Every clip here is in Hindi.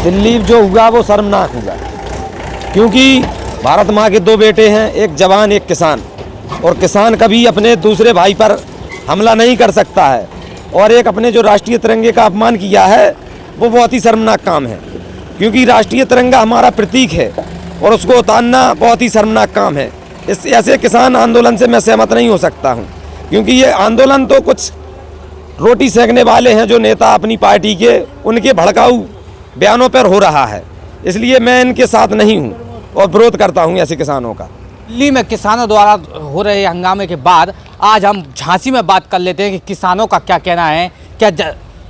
दिल्ली जो हुआ वो शर्मनाक हुआ, क्योंकि भारत माँ के दो बेटे हैं, एक जवान एक किसान, और किसान कभी अपने दूसरे भाई पर हमला नहीं कर सकता है, और एक अपने जो राष्ट्रीय तिरंगे का अपमान किया है वो बहुत ही शर्मनाक काम है, क्योंकि राष्ट्रीय तिरंगा हमारा प्रतीक है और उसको उतारना बहुत ही शर्मनाक काम है। इस ऐसे किसान आंदोलन से मैं सहमत नहीं हो सकता हूँ, क्योंकि ये आंदोलन तो कुछ रोटी सेकने वाले हैं जो नेता अपनी पार्टी के, उनके भड़काऊ बयानों पर हो रहा है, इसलिए मैं इनके साथ नहीं हूँ और विरोध करता हूँ ऐसे किसानों का। दिल्ली में किसानों द्वारा हो रहे हंगामे के बाद आज हम झांसी में बात कर लेते हैं कि किसानों का क्या कहना है, क्या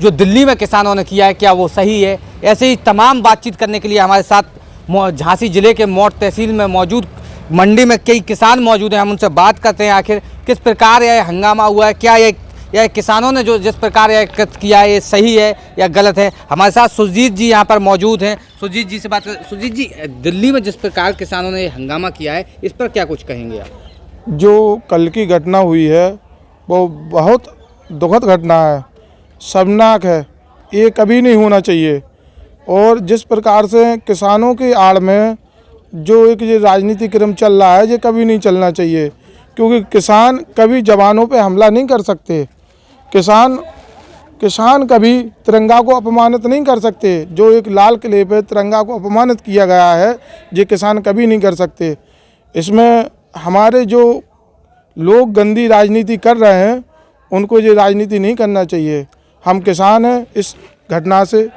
जो दिल्ली में किसानों ने किया है क्या वो सही है। ऐसे ही तमाम बातचीत करने के लिए हमारे साथ झांसी जिले के मौट तहसील में मौजूद मंडी में कई किसान मौजूद हैं। हम उनसे बात करते हैं आखिर किस प्रकार यह हंगामा हुआ है, क्या यह किसानों ने जो जिस प्रकार यह किया है ये सही है या गलत है। हमारे साथ सुजीत जी यहाँ पर मौजूद हैं। सुजीत जी से बात करें। सुजीत जी, दिल्ली में जिस प्रकार किसानों ने हंगामा किया है इस पर क्या कुछ कहेंगे आप? जो कल की घटना हुई है वो बहुत दुखद घटना है, शर्मनाक है, ये कभी नहीं होना चाहिए। और जिस प्रकार से किसानों की आड़ में जो एक ये राजनीतिक क्रम चल रहा है ये कभी नहीं चलना चाहिए, क्योंकि किसान कभी जवानों पे हमला नहीं कर सकते। किसान कभी तिरंगा को अपमानित नहीं कर सकते। जो एक लाल किले पे तिरंगा को अपमानित किया गया है ये किसान कभी नहीं कर सकते। इसमें हमारे जो लोग गंदी राजनीति कर रहे हैं उनको ये राजनीति नहीं करना चाहिए। हम किसान हैं, इस घटना से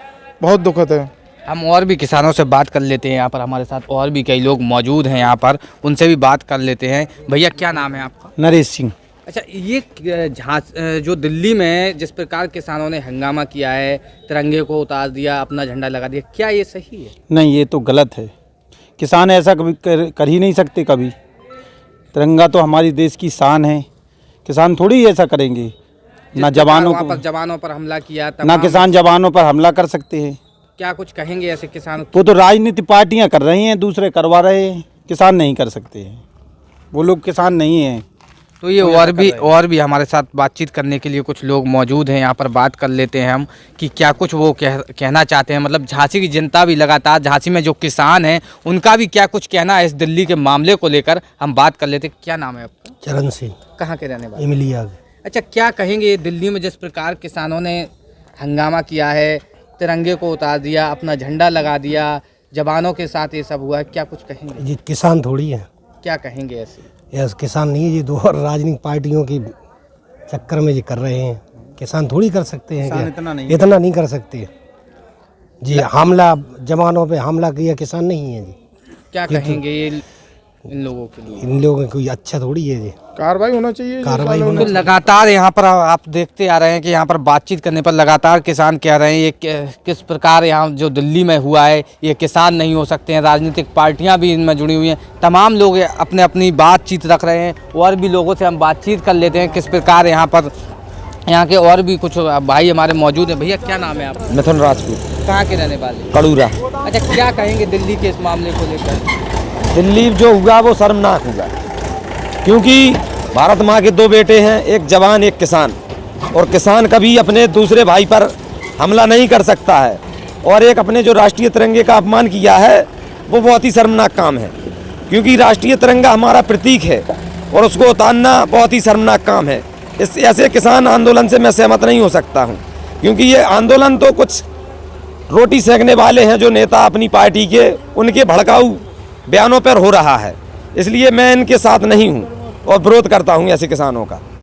बहुत दुखद है। हम और भी किसानों से बात कर लेते हैं। यहाँ पर हमारे साथ और भी कई लोग मौजूद हैं, यहाँ पर उनसे भी बात कर लेते हैं। भैया क्या नाम है आपका? नरेश सिंह। अच्छा, ये जो दिल्ली में जिस प्रकार किसानों ने हंगामा किया है, तिरंगे को उतार दिया, अपना झंडा लगा दिया, क्या ये सही है? नहीं, ये तो गलत है। किसान ऐसा कभी कर ही नहीं सकते। कभी तिरंगा तो हमारी देश की शान है, किसान थोड़ी ऐसा करेंगे। ना जवानों पर हमला किया, ना किसान जवानों पर हमला कर सकते हैं। क्या कुछ कहेंगे ऐसे किसान? वो तो राजनीति पार्टियां कर रही हैं, दूसरे करवा रहे हैं, किसान नहीं कर सकते हैं। वो लोग किसान नहीं हैं। तो ये और भी हमारे साथ बातचीत करने के लिए कुछ लोग मौजूद हैं। यहाँ पर बात कर लेते हैं हम कि क्या कुछ वो कहना चाहते हैं। मतलब झांसी की जनता भी लगातार, झांसी में जो किसान हैं उनका भी क्या कुछ कहना है इस दिल्ली के मामले को लेकर, हम बात कर लेते हैं। क्या नाम है आपका? चरण सिंह। कहाँ के रहने वाले? इमलिया। अच्छा, क्या कहेंगे दिल्ली में जिस प्रकार किसानों ने हंगामा किया है, तिरंगे को उतार दिया, अपना झंडा लगा दिया, जवानों के साथ ये सब हुआ है, क्या कुछ कहेंगे? ये किसान थोड़ी है। क्या कहेंगे ऐसे? यस, किसान नहीं है, ये दो राजनीतिक पार्टियों की चक्कर में ये कर रहे हैं। किसान थोड़ी कर सकते हैं, इतना नहीं कर सकते जी। हमला जवानों पे हमला किया किसान नहीं है जी। क्या कहेंगे ये इन लोगों के लिए? इन लोगों की कोई अच्छा थोड़ी है जी। कार्रवाई होना चाहिए। तो लगातार यहाँ पर आप देखते आ रहे हैं कि यहाँ पर बातचीत करने पर लगातार किसान कह रहे हैं ये किस प्रकार यहाँ जो दिल्ली में हुआ है ये किसान नहीं हो सकते हैं। राजनीतिक पार्टियाँ भी इनमें जुड़ी हुई हैं, तमाम लोग अपने अपनी बातचीत रख रहे हैं। और भी लोगों से हम बातचीत कर लेते हैं किस प्रकार यहाँ पर यहाँ के और भी कुछ भाई हमारे मौजूद हैं। भैया क्या नाम है आपका? मिथुन राजपूत। कहाँ के रहने वाले? कड़ूरा। अच्छा, क्या कहेंगे दिल्ली के इस मामले को लेकर? दिल्ली जो हुआ वो शर्मनाक हुआ, क्योंकि भारत माँ के दो बेटे हैं, एक जवान एक किसान, और किसान कभी अपने दूसरे भाई पर हमला नहीं कर सकता है, और एक अपने जो राष्ट्रीय तिरंगे का अपमान किया है वो बहुत ही शर्मनाक काम है, क्योंकि राष्ट्रीय तिरंगा हमारा प्रतीक है और उसको उतारना बहुत ही शर्मनाक काम है। इस ऐसे किसान आंदोलन से मैं सहमत नहीं हो सकता हूँ, क्योंकि ये आंदोलन तो कुछ रोटी सेकने वाले हैं जो नेता अपनी पार्टी के, उनके भड़काऊ बयानों पर हो रहा है, इसलिए मैं इनके साथ नहीं हूँ और विरोध करता हूँ ऐसे किसानों का।